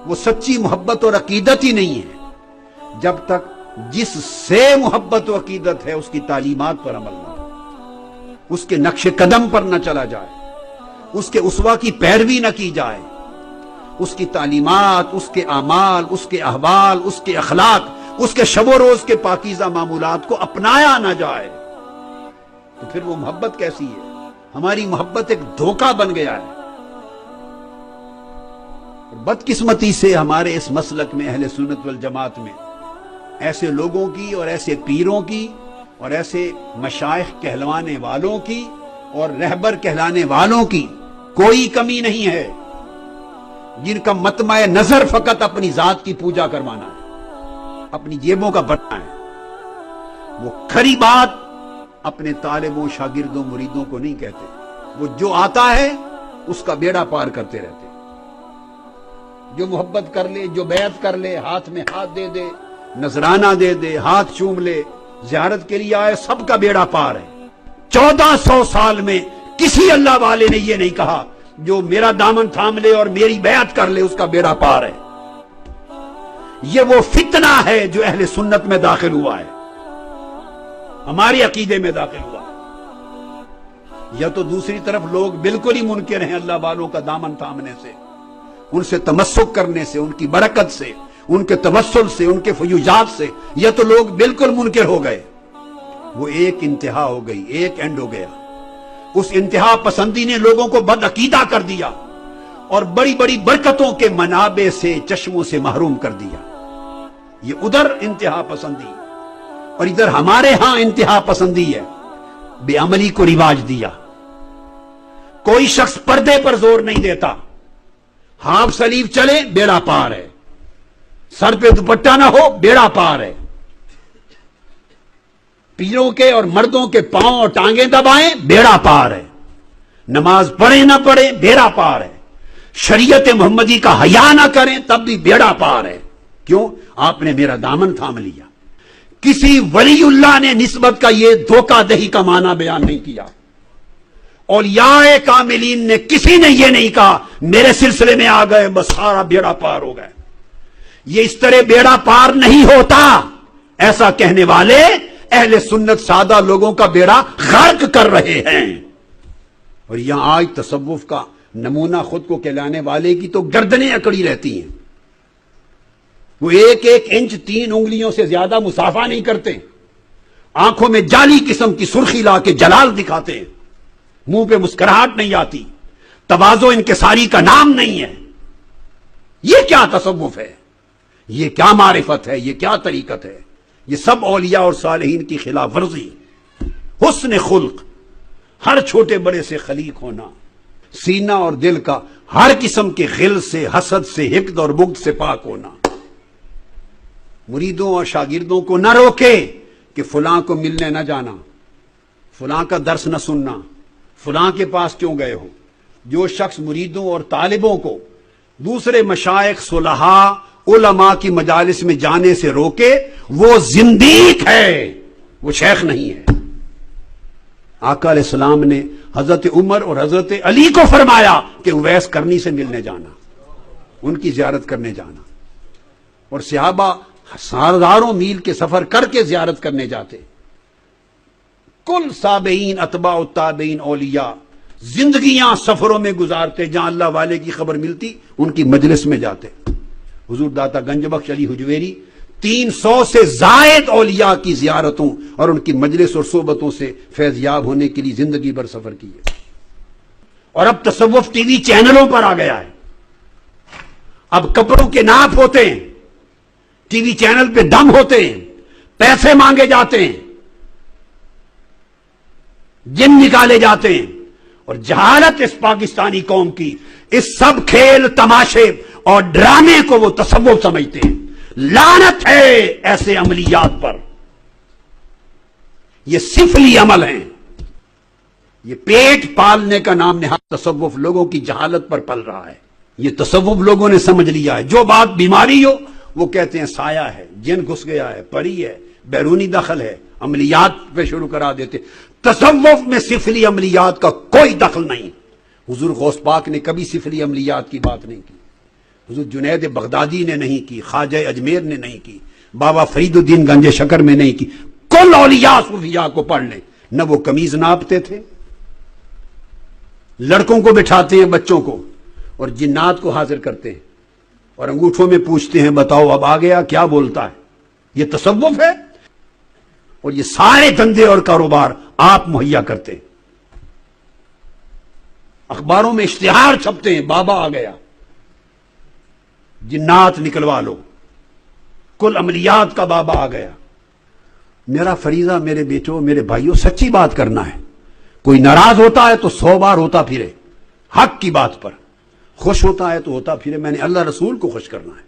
وہ سچی محبت اور عقیدت ہی نہیں ہے جب تک جس سے محبت و عقیدت ہے اس کی تعلیمات پر عمل نہ ہو، اس کے نقش قدم پر نہ چلا جائے، اس کے اسوہ کی پیروی نہ کی جائے، اس کی تعلیمات، اس کے اعمال، اس کے احوال، اس کے اخلاق، اس کے شب و روز کے پاکیزہ معمولات کو اپنایا نہ جائے، تو پھر وہ محبت کیسی ہے؟ ہماری محبت ایک دھوکہ بن گیا ہے۔ بدقسمتی سے ہمارے اس مسلک میں، اہل سنت والجماعت میں، ایسے لوگوں کی اور ایسے پیروں کی اور ایسے مشائخ کہلوانے والوں کی اور رہبر کہلانے والوں کی کوئی کمی نہیں ہے جن کا مطمع نظر فقط اپنی ذات کی پوجا کروانا ہے، اپنی جیبوں کا بھرنا ہے۔ وہ کھری بات اپنے طالبوں، شاگردوں، مریدوں کو نہیں کہتے، وہ جو آتا ہے اس کا بیڑا پار کرتے رہتے۔ جو محبت کر لے، جو بیعت کر لے، ہاتھ میں ہاتھ دے دے، نذرانہ دے دے، ہاتھ چوم لے، زیارت کے لیے آئے، سب کا بیڑا پار ہے۔ 1400 سال میں کسی اللہ والے نے یہ نہیں کہا جو میرا دامن تھام لے اور میری بیعت کر لے اس کا بیڑا پار ہے۔ یہ وہ فتنہ ہے جو اہل سنت میں داخل ہوا ہے، ہمارے عقیدے میں داخل ہوا ہے۔ یا تو دوسری طرف لوگ بالکل ہی منکر ہیں اللہ والوں کا دامن تھامنے سے، ان سے تمسک کرنے سے، ان کی برکت سے، ان کے توسل سے، ان کے فیوضات سے، یا تو لوگ بالکل منکر ہو گئے۔ وہ ایک انتہا ہو گئی، ایک اینڈ ہو گیا۔ اس انتہا پسندی نے لوگوں کو بد عقیدہ کر دیا اور بڑی بڑی برکتوں کے منابع سے، چشموں سے محروم کر دیا۔ یہ ادھر انتہا پسندی، اور ادھر ہمارے ہاں انتہا پسندی ہے، بے عملی کو رواج دیا۔ کوئی شخص پردے پر زور نہیں دیتا، ہاف سلیو چلے بیڑا پار ہے، سر پہ دوپٹہ نہ ہو بیڑا پار ہے، پیروں کے اور مردوں کے پاؤں اور ٹانگیں دبائیں بیڑا پار ہے، نماز پڑھیں نہ پڑھیں بیڑا پار ہے، شریعت محمدی کا حیا نہ کریں تب بھی بیڑا پار ہے۔ کیوں؟ آپ نے میرا دامن تھام لیا۔ کسی ولی اللہ نے نسبت کا یہ دھوکہ دہی کا معنی بیان نہیں کیا۔ اولیاء کاملین نے کسی نے یہ نہیں کہا میرے سلسلے میں آ گئے بس سارا بیڑا پار ہو گئے۔ یہ اس طرح بیڑا پار نہیں ہوتا۔ ایسا کہنے والے اہل سنت سادہ لوگوں کا بیڑا غرق کر رہے ہیں۔ اور یہاں آج تصوف کا نمونہ خود کو کہلانے والے کی تو گردنیں اکڑی رہتی ہیں۔ وہ ایک ایک انچ 3 انگلیوں سے زیادہ مسافہ نہیں کرتے، آنکھوں میں جعلی قسم کی سرخی لا کے جلال دکھاتے ہیں، منہ پہ مسکراہٹ نہیں آتی، تواضع انکساری کا نام نہیں ہے۔ یہ کیا تصوف ہے؟ یہ کیا معرفت ہے؟ یہ کیا طریقت ہے؟ یہ سب اولیاء اور صالحین کی خلاف ورزی۔ حسن خلق، ہر چھوٹے بڑے سے خلیق ہونا، سینہ اور دل کا ہر قسم کے غل سے، حسد سے، حقد اور بغض سے پاک ہونا۔ مریدوں اور شاگردوں کو نہ روکے کہ فلاں کو ملنے نہ جانا، فلاں کا درس نہ سننا، فلاں کے پاس کیوں گئے ہو۔ جو شخص مریدوں اور طالبوں کو دوسرے مشائخ، صلحاء، علماء کی مجالس میں جانے سے روکے وہ زندیق ہے، وہ شیخ نہیں ہے۔ آقا علیہ السلام نے حضرت عمر اور حضرت علی کو فرمایا کہ اویس کرنی سے ملنے جانا، ان کی زیارت کرنے جانا، اور صحابہ ہزاروں میل کے سفر کر کے زیارت کرنے جاتے۔ کل تابعین، اتباع التابعین، اولیاء زندگیاں سفروں میں گزارتے، جہاں اللہ والے کی خبر ملتی ان کی مجلس میں جاتے۔ حضور داتا گنج بخش علی حجویری 300 سے زائد اولیاء کی زیارتوں اور ان کی مجلس اور صحبتوں سے فیض یاب ہونے کے لیے زندگی بھر سفر کیے۔ اور اب تصوف ٹی وی چینلوں پر آ گیا ہے، اب کپڑوں کے ناپ ہوتے ہیں، ٹی وی چینل پہ دم ہوتے ہیں، پیسے مانگے جاتے ہیں، جن نکالے جاتے ہیں، اور جہالت اس پاکستانی قوم کی اس سب کھیل تماشے اور ڈرامے کو وہ تصوف سمجھتے ہیں۔ لعنت ہے ایسے عملیات پر۔ یہ سفلی عمل ہیں، یہ پیٹ پالنے کا نام نہاد تصوف لوگوں کی جہالت پر پل رہا ہے۔ یہ تصوف لوگوں نے سمجھ لیا ہے، جو بات بیماری ہو وہ کہتے ہیں سایہ ہے، جن گھس گیا ہے، پری ہے، بیرونی دخل ہے، عملیات پہ شروع کرا دیتے۔ تصوف میں سفلی عملیات کا کوئی دخل نہیں۔ حضور غوث پاک نے کبھی سفلی عملیات کی بات نہیں کی۔ حضرت جنید بغدادی نے نہیں کی، خواجہ اجمیر نے نہیں کی، بابا فرید الدین گنج شکر میں نہیں کی. کل اولیاء صوفیاء کو پڑھ لیں. نہ وہ قمیض ناپتے تھے، لڑکوں کو بٹھاتے ہیں بچوں کو اور جنات کو حاضر کرتے ہیں اور انگوٹھوں میں پوچھتے ہیں بتاؤ اب آ گیا کیا بولتا ہے. یہ تصوف ہے. اور یہ سارے دندے اور کاروبار آپ مہیا کرتے ہیں. اخباروں میں اشتہار چھپتے ہیں بابا آ گیا، جنات نکلوا لو، کل عملیات کا بابا آ گیا. میرا فریضہ میرے بیٹوں میرے بھائیوں سچی بات کرنا ہے. کوئی ناراض ہوتا ہے تو 100 بار ہوتا پھرے، حق کی بات پر خوش ہوتا ہے تو ہوتا پھرے. میں نے اللہ رسول کو خوش کرنا ہے.